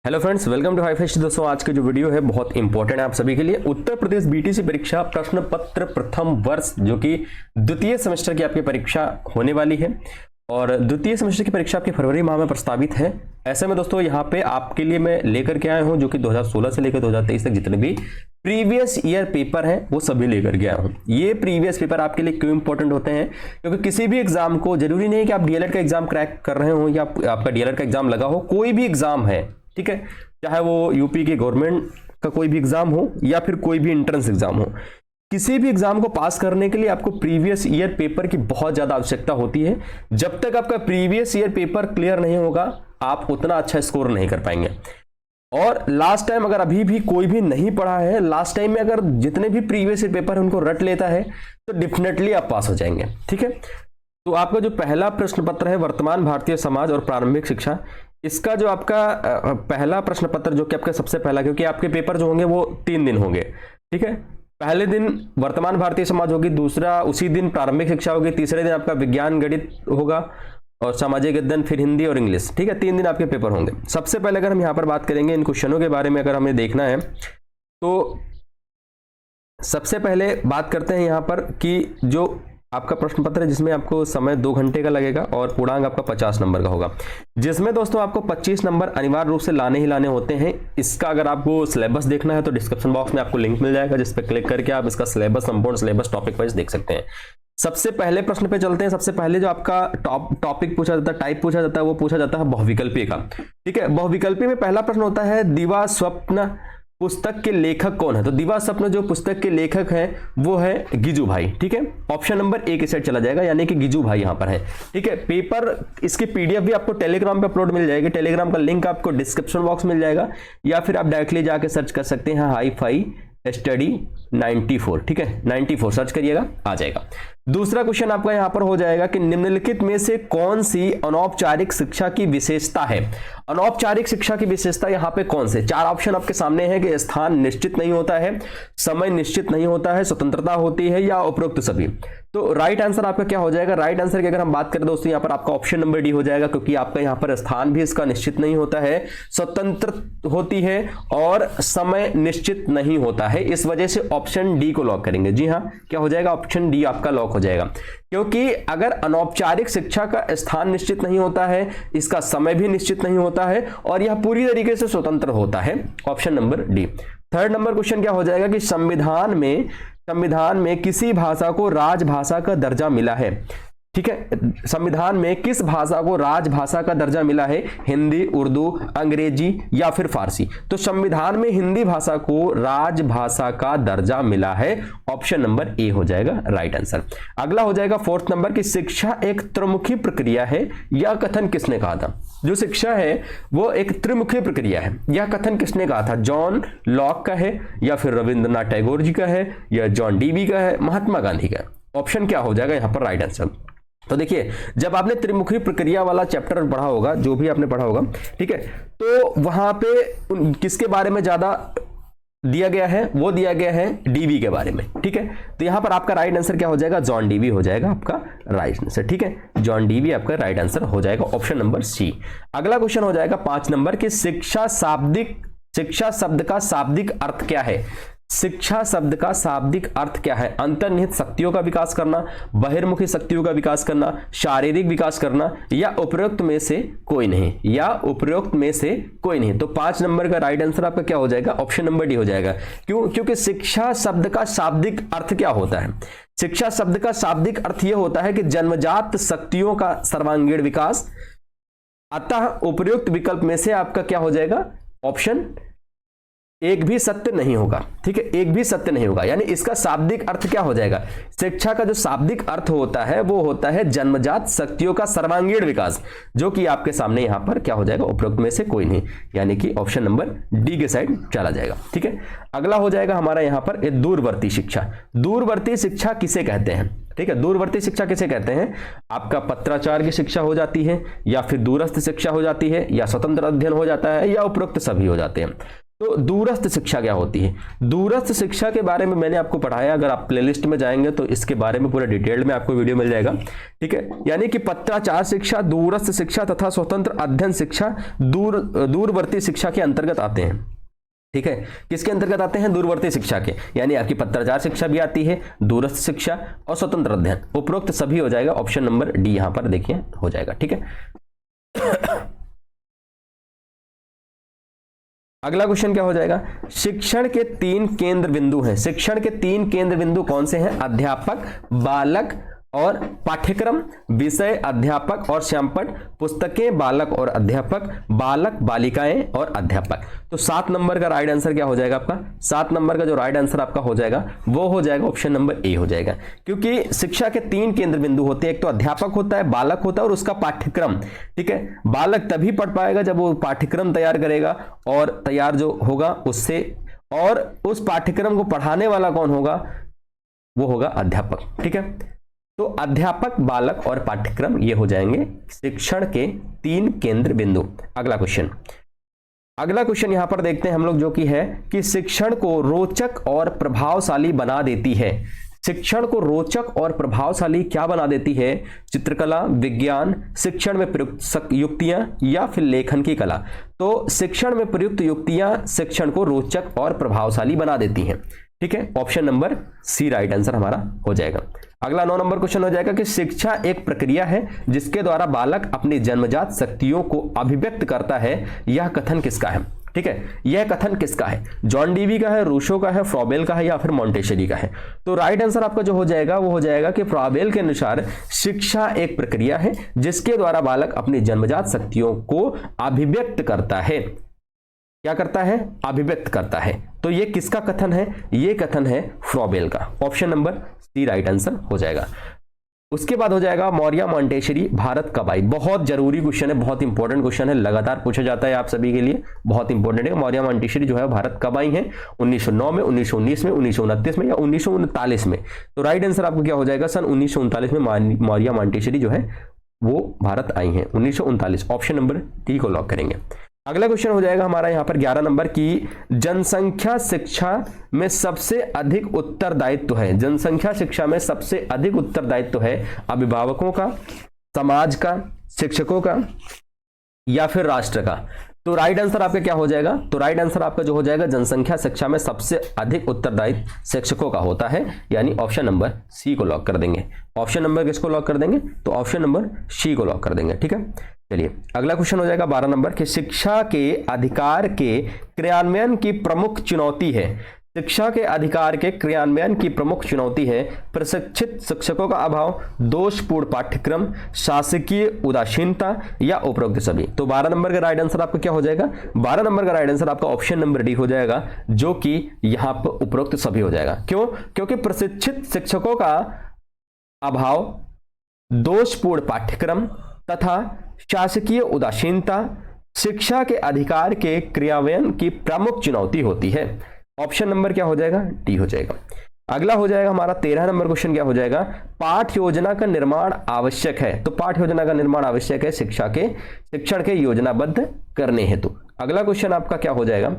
Hello friends, welcome to हाईफेस्ट। दोस्तों, आज की जो वीडियो है बहुत इंपॉर्टेंट है आप सभी के लिए। उत्तर प्रदेश बीटीसी परीक्षा प्रश्न पत्र प्रथम वर्ष जो कि द्वितीय सेमेस्टर की आपकी परीक्षा होने वाली है और द्वितीय सेमेस्टर की परीक्षा आपकी फरवरी माह में प्रस्तावित है। ऐसे में दोस्तों यहाँ पे आपके लिए मैं लेकर के आया हूँ जो कि 2016 से लेकर 2023 तक जितने भी प्रीवियस ईयर पेपर हैं वो सभी लेकर के आया हूँ। ये प्रीवियस पेपर आपके लिए क्यों इंपॉर्टेंट होते हैं? क्योंकि किसी भी एग्जाम को जरूरी नहीं कि आप डीएलएड का एग्जाम क्रैक कर रहे हो या आपका डीएलएड का एग्जाम लगा हो, कोई भी एग्जाम है, ठीक है, चाहे वो यूपी के गवर्नमेंट का कोई भी एग्जाम हो या फिर कोई भी एंट्रेंस एग्जाम हो, किसी भी एग्जाम को पास करने के लिए आपको प्रीवियस ईयर पेपर की बहुत ज्यादा आवश्यकता होती है। जब तक आपका प्रीवियस ईयर पेपर क्लियर नहीं होगा आप उतना अच्छा स्कोर नहीं कर पाएंगे। और लास्ट टाइम अगर अभी भी कोई भी नहीं पढ़ा है, लास्ट टाइम में अगर जितने भी प्रीवियस ईयर पेपर है उनको रट लेता है तो डेफिनेटली आप पास हो जाएंगे, ठीक है। तो आपका जो पहला प्रश्न पत्र है वर्तमान भारतीय समाज और प्रारंभिक शिक्षा, इसका जो आपका पहला प्रश्न पत्र जो कि आपका सबसे पहला, क्योंकि आपके पेपर जो होंगे वो 3 दिन होंगे, ठीक है। पहले दिन वर्तमान भारतीय समाज होगी, दूसरा उसी दिन प्रारंभिक शिक्षा होगी, तीसरे दिन आपका विज्ञान गणित होगा और सामाजिक अध्ययन, फिर हिंदी और इंग्लिश, ठीक है। 3 दिन आपके पेपर होंगे। सबसे पहले अगर हम यहाँ पर बात करेंगे इन क्वेश्चनों के बारे में, अगर हमें देखना है तो सबसे पहले बात करते हैं यहाँ पर कि जो आपका प्रश्न पत्र है जिसमें आपको समय 2 घंटे का लगेगा और पूर्णांक आपका 50 नंबर का होगा, जिसमें दोस्तों आपको 25 नंबर अनिवार्य रूप से लाने ही लाने होते हैं। इसका अगर आपको सिलेबस देखना है तो डिस्क्रिप्शन बॉक्स में आपको लिंक मिल जाएगा जिस पर क्लिक करके आप इसका सिलेबस, संपूर्ण सिलेबस टॉपिक वाइज देख सकते हैं। सबसे पहले प्रश्न पे चलते हैं। सबसे पहले जो आपका टॉपिक पूछा जाता है, टाइप पूछा जाता है, वो पूछा जाता है बहुविकल्पी का, ठीक है। बहुविकल्पी में पहला प्रश्न होता है दिवा स्वप्न पुस्तक के लेखक कौन है? तो दिवा स्वप्न जो पुस्तक के लेखक हैं वो है गिजू भाई, ठीक है। ऑप्शन नंबर ए के साइड चला जाएगा, यानी कि गिजू भाई यहां पर है, ठीक है। पेपर इसकी पीडीएफ भी आपको टेलीग्राम पे अपलोड मिल जाएगी। टेलीग्राम का लिंक आपको डिस्क्रिप्शन बॉक्स मिल जाएगा या फिर आप डायरेक्टली जाके सर्च कर सकते हैं हाई फाई स्टडी 94, ठीक है, 94 सर्च करिएगा आ जाएगा। दूसरा क्वेश्चन आपका यहां पर हो जाएगा कि निम्नलिखित में से कौन सी अनौपचारिक शिक्षा की विशेषता है? अनौपचारिक शिक्षा की विशेषता यहां पे कौन से? 4 ऑप्शन आपके सामने है कि स्थान निश्चित नहीं होता है, समय निश्चित नहीं होता है, स्वतंत्रता होती है या उपरोक्त सभी। तो राइट आंसर आपका क्या हो जाएगा? राइट आंसर की अगर हम बात करें दोस्तों यहाँ पर आपका ऑप्शन नंबर डी हो जाएगा, क्योंकि आपका यहाँ पर स्थान भी इसका निश्चित नहीं होता है, स्वतंत्र होती है और समय निश्चित नहीं होता है। इस वजह से ऑप्शन डी को लॉक करेंगे। जी हाँ, क्या हो जाएगा? ऑप्शन डी आपका लॉक हो जाएगा, क्योंकि अगर अनौपचारिक शिक्षा का स्थान निश्चित नहीं होता है, इसका समय भी निश्चित नहीं होता है और यह पूरी तरीके से स्वतंत्र होता है। Option number D. Third number question क्या हो जाएगा कि संविधान में किसी भाषा को राजभाषा का दर्जा मिला है, ठीक है। संविधान में किस भाषा को राजभाषा का दर्जा मिला है? हिंदी, उर्दू, अंग्रेजी या फिर फारसी? तो संविधान में हिंदी भाषा को राजभाषा का दर्जा मिला है। ऑप्शन नंबर ए हो जाएगा राइट आंसर। अगला हो जाएगा 4th नंबर की शिक्षा एक त्रिमुखी प्रक्रिया है, यह कथन किसने कहा था? जो शिक्षा है वो एक त्रिमुखी प्रक्रिया है, यह कथन किसने कहा था? जॉन लॉक का है या फिर रविंद्रनाथ टैगोर जी का है या जॉन डीवी का है, महात्मा गांधी का? ऑप्शन क्या हो जाएगा यहां पर राइट आंसर? तो देखिए, जब आपने त्रिमुखी प्रक्रिया वाला चैप्टर पढ़ा होगा, जो भी आपने पढ़ा होगा, ठीक है, तो वहां पे किसके बारे में ज्यादा दिया गया है? वो दिया गया है डीवी के बारे में, ठीक है। तो यहां पर आपका राइट आंसर क्या हो जाएगा? जॉन डीवी हो जाएगा आपका राइट आंसर, ठीक है। जॉन डीवी आपका राइट आंसर हो जाएगा, ऑप्शन नंबर सी। अगला क्वेश्चन हो जाएगा 5 नंबर की शिक्षा शब्द का शाब्दिक अर्थ क्या है? शिक्षा शब्द का शाब्दिक अर्थ क्या है? अंतर्निहित शक्तियों का विकास करना, बहिर्मुखी शक्तियों का विकास करना, शारीरिक विकास करना या उपरोक्त में से कोई नहीं, या उपरोक्त में से कोई नहीं। तो 5 नंबर का राइट आंसर आपका क्या हो जाएगा? ऑप्शन नंबर डी हो जाएगा। क्यों? क्योंकि शिक्षा शब्द का शाब्दिक अर्थ क्या होता है? शिक्षा शब्द का शाब्दिक अर्थ यह होता है कि जन्मजात शक्तियों का सर्वांगीण विकास। अतः उपयुक्त विकल्प में से आपका क्या हो जाएगा? ऑप्शन एक भी सत्य नहीं होगा, ठीक है, एक भी सत्य नहीं होगा। यानी इसका शाब्दिक अर्थ क्या हो जाएगा? शिक्षा का जो शाब्दिक अर्थ होता है वो होता है जन्मजात शक्तियों का सर्वांगीण विकास, जो कि आपके सामने यहां पर क्या हो जाएगा? उपरोक्त में से कोई नहीं, यानी कि ऑप्शन नंबर डी के साइड चला जाएगा, ठीक है। अगला हो जाएगा हमारा यहां पर दूरवर्ती शिक्षा। दूरवर्ती शिक्षा किसे कहते हैं? ठीक है, दूरवर्ती शिक्षा किसे कहते हैं? आपका पत्राचार की शिक्षा हो जाती है या फिर दूरस्थ शिक्षा हो जाती है या स्वतंत्र अध्ययन हो जाता है या उपरोक्त सभी हो जाते हैं। तो दूरस्थ शिक्षा क्या होती है? दूरस्थ शिक्षा के बारे में मैंने आपको पढ़ाया, अगर आप प्लेलिस्ट में जाएंगे तो इसके बारे में पूरा डिटेल्ड में आपको वीडियो मिल जाएगा, ठीक है। यानी कि पत्राचार शिक्षा, दूरस्थ शिक्षा तथा स्वतंत्र अध्ययन शिक्षा दूरवर्ती शिक्षा के अंतर्गत आते हैं, ठीक है। किसके अंतर्गत आते हैं? दूरवर्ती शिक्षा के, यानी आपकी पत्राचार शिक्षा भी आती है, दूरस्थ शिक्षा और स्वतंत्र अध्ययन, उपरोक्त सभी हो जाएगा। ऑप्शन नंबर डी यहां पर देखिए हो जाएगा, ठीक है। अगला क्वेश्चन क्या हो जाएगा? शिक्षण के 3 केंद्र बिंदु हैं। शिक्षण के 3 केंद्र बिंदु कौन से हैं? अध्यापक, बालक और पाठ्यक्रम, विषय अध्यापक और श्यामपठ, पुस्तकें बालक और अध्यापक, बालक बालिकाएं और अध्यापक। तो 7 नंबर का राइट आंसर क्या हो जाएगा आपका? 7 नंबर का जो राइट आंसर आपका हो जाएगा वो हो जाएगा ऑप्शन नंबर ए हो जाएगा, क्योंकि शिक्षा के 3 केंद्र बिंदु होते हैं, एक तो अध्यापक होता है, बालक होता है और उसका पाठ्यक्रम, ठीक है। बालक तभी पढ़ पाएगा जब वो पाठ्यक्रम तैयार करेगा, और तैयार जो होगा उससे, और उस पाठ्यक्रम को पढ़ाने वाला कौन होगा? वो होगा अध्यापक, ठीक है। तो अध्यापक, बालक और पाठ्यक्रम ये हो जाएंगे शिक्षण के 3 केंद्र बिंदु। अगला क्वेश्चन यहां पर देखते हैं हम लोग, जो कि है कि शिक्षण को रोचक और प्रभावशाली बना देती है। शिक्षण को रोचक और प्रभावशाली क्या बना देती है? चित्रकला, विज्ञान, शिक्षण में प्रयुक्त युक्तियां या फिर लेखन की कला। तो शिक्षण में प्रयुक्त युक्तियां शिक्षण को रोचक और प्रभावशाली बना देती हैं, ठीक है। Option number C right answer हमारा हो जाएगा। अगला 9 नंबर क्वेश्चन हो जाएगा कि शिक्षा एक प्रक्रिया है जिसके द्वारा बालक अपनी जन्मजात शक्तियों को अभिव्यक्त करता है। यह कथन किसका है? ठीक है, यह कथन किसका है? जॉन डीवी का है, रूसो का है, फ्रॉबेल का है या फिर मॉन्टेसरी का है? तो राइट आंसर आपका जो हो जाएगा वो हो जाएगा कि फ्रॉबेल के अनुसार शिक्षा एक प्रक्रिया है जिसके द्वारा बालक अपनी जन्मजात शक्तियों को अभिव्यक्त करता है। क्या करता है? अभिव्यक्त करता है। तो ये किसका कथन है? ये कथन है फ्रॉबेल का। Option number C right answer हो जाएगा। उसके बाद हो जाएगा मौर्य मॉन्टेसरी भारत कब आई? बहुत जरूरी क्वेश्चन है, बहुत इंपॉर्टेंट क्वेश्चन है, लगातार पूछा जाता है आप सभी के लिए, बहुत इंपॉर्टेंट है। मौर्य मॉन्टेसरी जो है भारत कब आई है? 1909 में, 1919 में, 1929 में या 1939 में? तो राइट आंसर आपको क्या हो जाएगा? सन 1939 में मौर्य मॉन्टेसरी जो है वो भारत आई है, 1939। ऑप्शन नंबर डी को लॉक करेंगे। अगला क्वेश्चन हो जाएगा हमारा यहाँ पर 11 नंबर की, जनसंख्या शिक्षा में सबसे अधिक उत्तरदायित्व है। जनसंख्या शिक्षा में सबसे अधिक उत्तरदायित्व है अभिभावकों का, समाज का, शिक्षकों का या फिर राष्ट्र का? तो राइट आंसर आपका क्या हो जाएगा? तो राइट आंसर आपका जो हो जाएगा जनसंख्या शिक्षा में सबसे अधिक उत्तरदायित्व शिक्षकों का होता है, यानी ऑप्शन नंबर सी को लॉक कर देंगे। ऑप्शन नंबर किसको लॉक कर देंगे? तो ऑप्शन नंबर सी को लॉक कर देंगे, ठीक है। चलिए अगला क्वेश्चन हो जाएगा 12 नंबर कि शिक्षा के अधिकार के क्रियान्वयन की प्रमुख चुनौती है। शिक्षा के अधिकार के क्रियान्वयन की प्रमुख चुनौती है प्रशिक्षित शिक्षकों का अभाव, दोषपूर्ण पाठ्यक्रम, शासकीय उदासीनता या उपरोक्त सभी। तो 12 नंबर का राइट आंसर आपका क्या हो जाएगा? 12 नंबर का राइट आंसर आपका ऑप्शन नंबर डी हो जाएगा, जो कि यहां पर उपरोक्त सभी हो जाएगा। क्यों? क्योंकि प्रशिक्षित शिक्षकों का अभाव, दोषपूर्ण पाठ्यक्रम तथा शासकीय उदासीनता शिक्षा के अधिकार के क्रियान्वयन की प्रमुख चुनौती होती है। ऑप्शन नंबर क्या हो जाएगा? डी हो जाएगा। अगला हो जाएगा हमारा 13 नंबर क्वेश्चन क्या हो जाएगा? पाठ योजना का निर्माण आवश्यक है। तो पाठ योजना का निर्माण आवश्यक है शिक्षण के योजनाबद्ध करने हेतु। अगला क्वेश्चन आपका क्या हो जाएगा?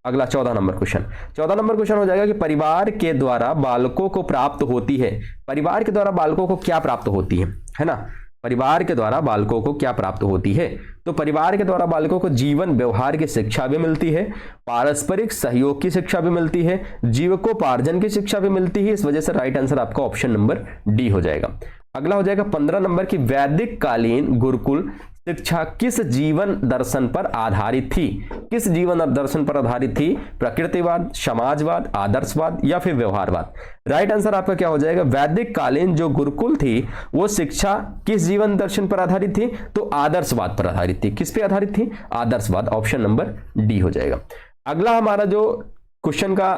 अगला 14 नंबर क्वेश्चन। 14 नंबर क्वेश्चन हो जाएगा कि परिवार के द्वारा बालकों को प्राप्त होती है। परिवार के द्वारा बालकों को क्या प्राप्त होती है ना? परिवार के द्वारा बालकों को क्या प्राप्त होती है? तो परिवार के द्वारा बालकों को जीवन व्यवहार की शिक्षा भी मिलती है, पारस्परिक सहयोग की शिक्षा भी मिलती है, जीविकोपार्जन की शिक्षा भी मिलती है। इस वजह से राइट आंसर आपका ऑप्शन नंबर डी हो जाएगा। अगला हो जाएगा 15 नंबर की वैदिक कालीन गुरुकुल शिक्षा किस जीवन दर्शन पर आधारित थी? किस जीवन दर्शन पर आधारित थी? प्रकृतिवाद, समाजवाद, आदर्शवाद या फिर व्यवहारवाद? राइट आंसर आपका क्या हो जाएगा? वैदिक कालीन जो गुरुकुल थी वो शिक्षा किस जीवन दर्शन पर आधारित थी? तो आदर्शवाद पर आधारित थी। किस पे आधारित थी? आदर्शवाद। ऑप्शन नंबर डी हो जाएगा। अगला हमारा जो क्वेश्चन का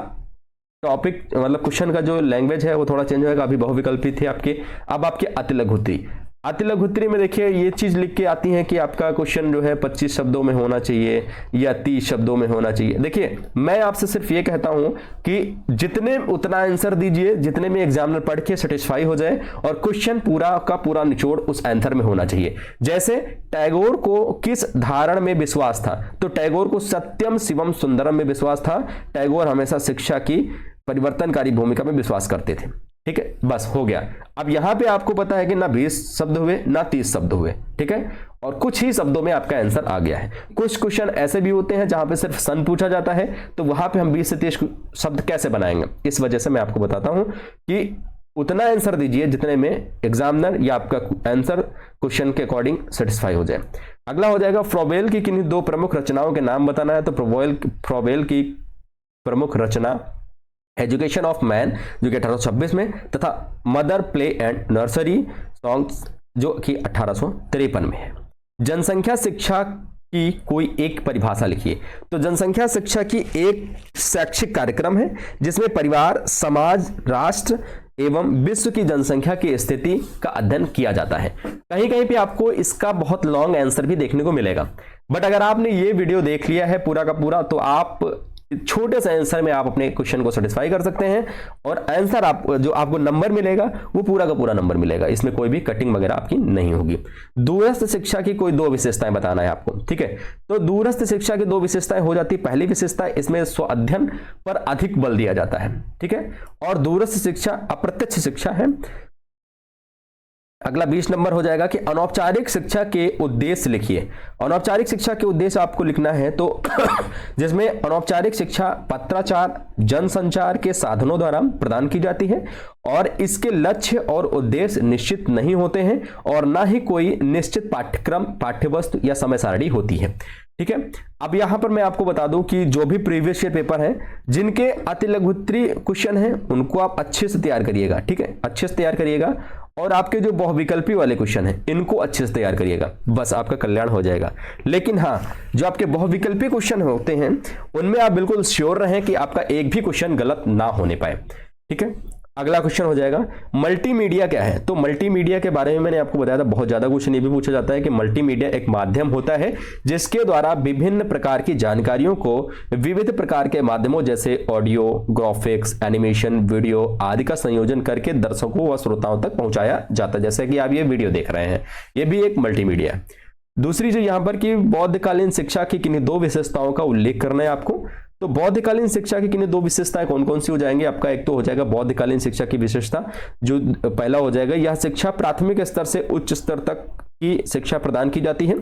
टॉपिक मतलब क्वेश्चन का जो लैंग्वेज है वो थोड़ा चेंज होगा। अभी बहुविकल्पी थे आपके, अब आपके अतिलघु थी। अति लघुत्तरी में देखिए ये चीज लिख के आती है कि आपका क्वेश्चन जो है 25 शब्दों में होना चाहिए या 30 शब्दों में होना चाहिए। देखिए मैं आपसे सिर्फ ये कहता हूं कि जितने उतना आंसर दीजिए जितने में एग्जामिनर पढ़ के सेटिस्फाई हो जाए, और क्वेश्चन पूरा का पूरा निचोड़ उस आंसर में होना चाहिए। जैसे टैगोर को किस धारण में विश्वास था, तो टैगोर को सत्यम शिवम सुंदरम में विश्वास था। टैगोर हमेशा शिक्षा की परिवर्तनकारी भूमिका में विश्वास करते थे। ठीक है, बस हो गया। अब यहां पे आपको पता है कि ना 20 शब्द हुए ना 30 शब्द हुए, ठीक है, और कुछ ही शब्दों में आपका आंसर आ गया है। कुछ क्वेश्चन ऐसे भी होते हैं जहां पे सिर्फ सन पूछा जाता है, तो वहां पे हम 20 से 30 शब्द कैसे बनाएंगे। इस वजह से मैं आपको बताता हूं कि उतना आंसर दीजिए जितने में एग्जामिनर या आपका आंसर क्वेश्चन के अकॉर्डिंग सेटिस्फाई हो जाए। अगला हो जाएगा फ्रॉबेल की किन्हीं 2 प्रमुख रचनाओं के नाम बताना है। तो फ्रॉबेल की प्रमुख रचना एजुकेशन ऑफ मैन जो कि 1826 में, तथा mother play and nursery songs जो कि 1853 में है। जनसंख्या शिक्षा की कोई एक परिभाषा लिखिए। तो जनसंख्या शिक्षा की एक शैक्षिक कार्यक्रम है जिसमें परिवार, समाज, राष्ट्र एवं विश्व की जनसंख्या की स्थिति का अध्ययन किया जाता है। कहीं कहीं पे आपको इसका बहुत लॉन्ग आंसर भी देखने को मिलेगा, बट अगर आपने ये वीडियो देख लिया है पूरा का पूरा, तो आप छोटे से आंसर में आप अपने क्वेश्चन को सेटिस्फाई कर सकते हैं, और आंसर आप जो आपको नंबर मिलेगा वो पूरा का पूरा नंबर मिलेगा। इसमें कोई भी कटिंग वगैरह आपकी नहीं होगी। दूरस्थ शिक्षा की कोई 2 विशेषताएं बताना है आपको, ठीक है। तो दूरस्थ शिक्षा की 2 विशेषताएं हो जाती है। पहली विशेषता, इसमें स्व अध्ययन पर अधिक बल दिया जाता है, ठीक है, और दूरस्थ शिक्षा अप्रत्यक्ष शिक्षा है। अगला 20 नंबर हो जाएगा कि अनौपचारिक शिक्षा के उद्देश्य लिखिए। अनौपचारिक शिक्षा के उद्देश्य आपको लिखना है, तो जिसमें अनौपचारिक शिक्षा पत्राचार, जनसंचार के साधनों द्वारा प्रदान की जाती है, और इसके लक्ष्य और उद्देश्य निश्चित नहीं होते हैं, और ना ही कोई निश्चित पाठ्यक्रम, पाठ्यवस्तु या समय सारणी होती है, ठीक है। अब यहां पर मैं आपको बता दूं कि जो भी प्रीवियस ईयर पेपर है जिनके अति लघुत्तरी क्वेश्चन है उनको आप अच्छे से तैयार करिएगा, ठीक है, अच्छे से तैयार करिएगा, और आपके जो बहुविकल्पी वाले क्वेश्चन हैं इनको अच्छे से तैयार करिएगा, बस आपका कल्याण हो जाएगा। लेकिन हाँ, जो आपके बहुविकल्पी क्वेश्चन होते हैं उनमें आप बिल्कुल श्योर रहें कि आपका एक भी क्वेश्चन गलत ना होने पाए, ठीक है। अगला क्वेश्चन हो जाएगा मल्टीमीडिया क्या है। तो मल्टीमीडिया के बारे में मैंने आपको बताया था, बहुत ज्यादा क्वेश्चन ये भी पूछा जाता है कि मल्टीमीडिया एक माध्यम होता है जिसके द्वारा विभिन्न प्रकार की जानकारियों को विविध प्रकार के माध्यमों जैसे ऑडियो, ग्राफिक्स, एनिमेशन, वीडियो आदि का संयोजन करके दर्शकों व श्रोताओं तक पहुंचाया जाता है। जैसे कि आप ये वीडियो देख रहे हैं, ये भी एक मल्टीमीडिया है। दूसरी जो यहाँ पर कि बौद्धकालीन शिक्षा की किन्हीं 2 विशेषताओं का उल्लेख करना है आपको। तो बौद्धकालीन शिक्षा की किन्हीं 2 विशेषताएं कौन कौन सी हो जाएंगी। आपका एक तो हो जाएगा बौद्धकालीन शिक्षा की विशेषता, जो पहला हो जाएगा यह शिक्षा प्राथमिक स्तर से उच्च स्तर तक की शिक्षा प्रदान की जाती है।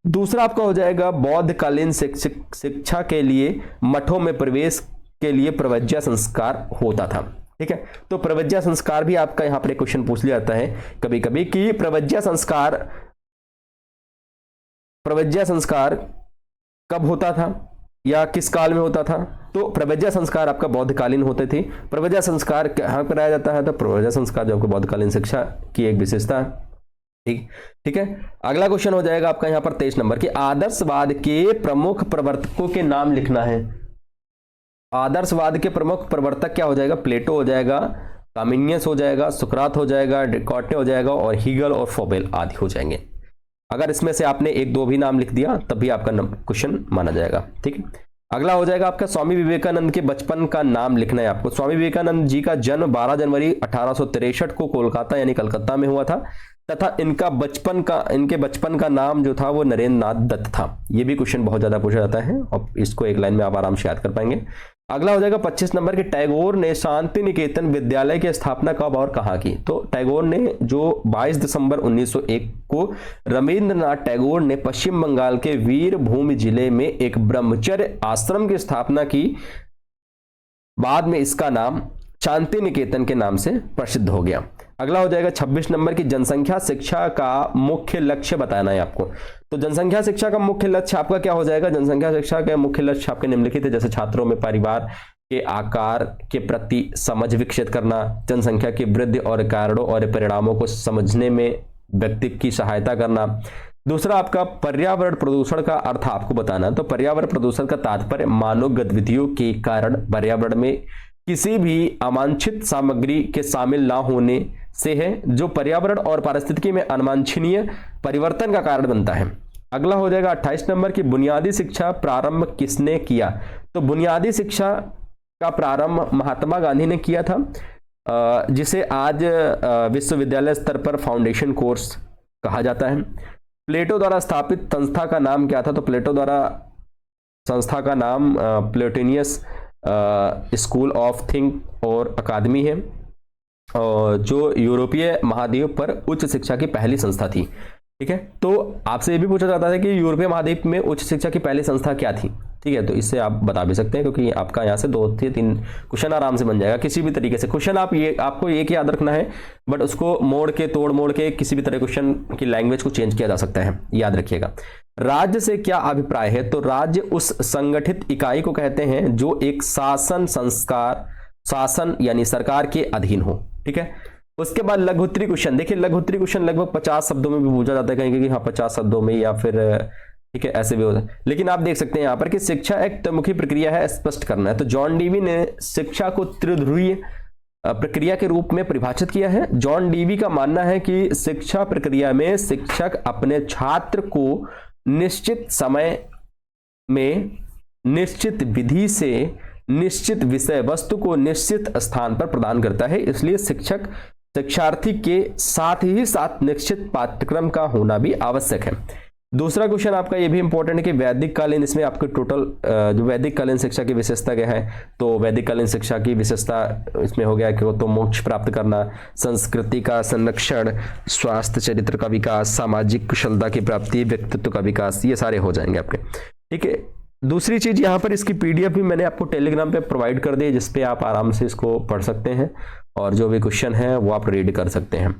दूसरा आपका हो जाएगा बौद्धकालीन शिक्षा के लिए मठों में प्रवेश के लिए प्रवज्ञा संस्कार होता था, ठीक है। तो प्रवज्ञा संस्कार भी आपका यहाँ पर क्वेश्चन पूछ लिया जाता है कभी कभी कि प्रवज्ञा संस्कार कब होता था या किस काल में होता था। तो प्रवज्ञा संस्कार आपका बौद्धकालीन होते थे। प्रवज्ञा संस्कार कहाँ कराया जाता है, तो प्रवज्ञा संस्कार जो आपको बौद्धकालीन शिक्षा की एक विशेषता है, ठीक है। अगला क्वेश्चन हो जाएगा आपका यहाँ पर 23 नंबर की आदर्शवाद के प्रमुख प्रवर्तकों के नाम लिखना है। आदर्शवाद के प्रमुख प्रवर्तक क्या हो जाएगा, प्लेटो हो जाएगा, कामिनियस हो जाएगा, सुकरात हो जाएगा, डेकार्टे हो जाएगा, और हीगल और फ्रॉबेल आदि हो जाएंगे। अगर इसमें से आपने 1-2 भी नाम लिख दिया तब भी आपका क्वेश्चन माना जाएगा, ठीक है। अगला हो जाएगा आपका स्वामी विवेकानंद के बचपन का नाम लिखना है आपको। स्वामी विवेकानंद जी का जन्म 12 जनवरी 1863 को कोलकाता यानी कलकत्ता में हुआ था, तथा इनके बचपन का नाम जो था वो नरेंद्र नाथ दत्त था। ये भी क्वेश्चन बहुत ज्यादा पूछा जाता है और इसको एक लाइन में आप आराम से याद कर पाएंगे। अगला हो जाएगा 25 नंबर के टैगोर ने शांति निकेतन विद्यालय की स्थापना कब और कहां की। तो टैगोर ने जो 22 दिसंबर 1901 को रविंद्रनाथ टैगोर ने पश्चिम बंगाल के वीरभूमि जिले में एक ब्रह्मचर्य आश्रम की स्थापना की। बाद में इसका नाम शांति निकेतन के नाम से प्रसिद्ध हो गया। अगला हो जाएगा 26 नंबर की जनसंख्या शिक्षा का मुख्य लक्ष्य बताना है आपको। तो जनसंख्या शिक्षा का मुख्य लक्ष्य आपका क्या हो जाएगा। जनसंख्या शिक्षा के मुख्य लक्ष्य आपके निम्नलिखित है, जैसे छात्रों में परिवार के आकार के प्रति समझ विकसित करना, जनसंख्या की वृद्धि और कारणों और परिणामों को समझने में व्यक्ति की सहायता करना। दूसरा आपका पर्यावरण प्रदूषण का अर्थ आपको बताना। तो पर्यावरण प्रदूषण का तात्पर्य मानव गतिविधियों के कारण पर्यावरण में किसी भी अवांछित सामग्री के शामिल ना होने से है, जो पर्यावरण और पारिस्थितिकी में अनवांछनीय परिवर्तन का कारण बनता है। अगला हो जाएगा 28 नंबर की बुनियादी शिक्षा प्रारंभ किसने किया। तो बुनियादी शिक्षा का प्रारंभ महात्मा गांधी ने किया था, जिसे आज विश्वविद्यालय स्तर पर फाउंडेशन कोर्स कहा जाता है। प्लेटो द्वारा स्थापित संस्था का नाम क्या था। तो प्लेटो द्वारा संस्था का नाम प्लेटोनियस स्कूल ऑफ थिंक और अकादमी है, और जो यूरोपीय महाद्वीप पर उच्च शिक्षा की पहली संस्था थी। ठीक है, तो आपसे ये भी पूछा जाता है कि यूरोपीय महाद्वीप में उच्च शिक्षा की पहली संस्था क्या थी। ठीक है, तो इससे आप बता भी सकते हैं, क्योंकि आपका यहाँ से 2 से 3 क्वेश्चन आराम से बन जाएगा किसी भी तरीके से। क्वेश्चन आपको एक याद रखना है, बट उसको तोड़ मोड़ के किसी भी तरह क्वेश्चन की लैंग्वेज को चेंज किया जा सकता है, याद रखिएगा। राज्य से क्या अभिप्राय है। तो राज्य उस संगठित इकाई को कहते हैं जो एक शासन यानी सरकार के अधीन हो। ठीक है, उसके बाद लघुत्तरी क्वेश्चन। देखिए लघुत्तरी क्वेश्चन लगभग 50 शब्दों में भी पूछा जाता है कहीं कि हाँ 50 शब्दों में, या फिर ठीक है ऐसे भी होता है। लेकिन आप देख सकते हैं यहाँ पर कि शिक्षा एक त्रिमुखी प्रक्रिया है, स्पष्ट करना है। तो जॉन डीवी ने शिक्षा को त्रिध्रुवीय प्रक्रिया के रूप में परिभाषित किया है। जॉन डीवी का मानना है कि शिक्षा प्रक्रिया में शिक्षक अपने छात्र को निश्चित समय में निश्चित विधि से निश्चित विषय वस्तु को निश्चित स्थान पर प्रदान करता है, इसलिए शिक्षक शिक्षार्थी के साथ ही साथ निश्चित पाठ्यक्रम का होना भी आवश्यक है। दूसरा क्वेश्चन आपका ये भी इंपॉर्टेंट है कि वैदिक कालीन, इसमें आपके टोटल जो वैदिक कालीन शिक्षा की विशेषता क्या है। तो वैदिक कालीन शिक्षा की विशेषता इसमें हो गया कि तो मोक्ष प्राप्त करना, संस्कृति का संरक्षण, स्वास्थ्य चरित्र का विकास, सामाजिक कुशलता की प्राप्ति, व्यक्तित्व का विकास, ये सारे हो जाएंगे आपके। ठीक है, दूसरी चीज यहाँ पर इसकी पीडीएफ भी मैंने आपको टेलीग्राम पे प्रोवाइड कर दी है, जिसपे आप आराम से इसको पढ़ सकते हैं और जो भी क्वेश्चन है वो आप रीड कर सकते हैं।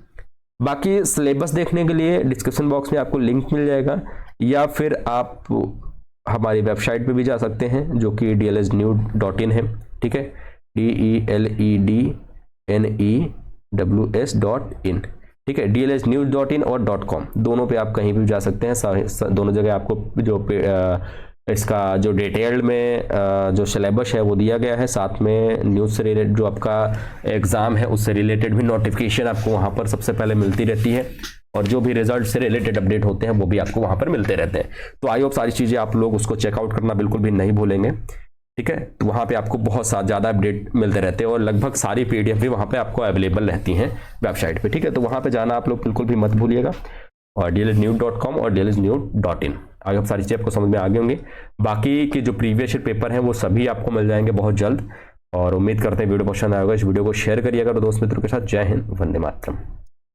बाकी सिलेबस देखने के लिए डिस्क्रिप्शन बॉक्स में आपको लिंक मिल जाएगा, या फिर आप हमारी वेबसाइट पे भी जा सकते हैं जो कि dlsnews.in है। ठीक है, DELEDNEWS.in। ठीक है, dlsnews.in और .com दोनों पे आप कहीं भी जा सकते हैं। दोनों जगह आपको जो इसका जो डिटेल्ड में जो सिलेबस है वो दिया गया है, साथ में न्यूज़ से रिलेटेड जो आपका एग्ज़ाम है उससे रिलेटेड भी नोटिफिकेशन आपको वहाँ पर सबसे पहले मिलती रहती है, और जो भी रिजल्ट से रिलेटेड अपडेट होते हैं वो भी आपको वहाँ पर मिलते रहते हैं। तो आई होप सारी चीज़ें आप लोग उसको चेकआउट करना बिल्कुल भी नहीं भूलेंगे। ठीक है, तो वहाँ पे आपको बहुत ज़्यादा अपडेट मिलते रहते हैं, और लगभग सारी पीडीएफ भी वहाँ पे आपको अवेलेबल रहती हैं वेबसाइट पे। ठीक है, तो वहाँ पे जाना आप लोग बिल्कुल भी मत भूलिएगा, और dlsnews.com और dlsnews.in। आई होप सारी चीज़ें आपको समझ में आ गई होंगी। बाकी के जो प्रीवियस पेपर हैं वो सभी आपको मिल जाएंगे बहुत जल्द, और उम्मीद करते हैं वीडियो पसंद आएगा। इस वीडियो को शेयर करिएगा तो दोस्त मित्रों के साथ। जय हिंद, वंदे मातरम।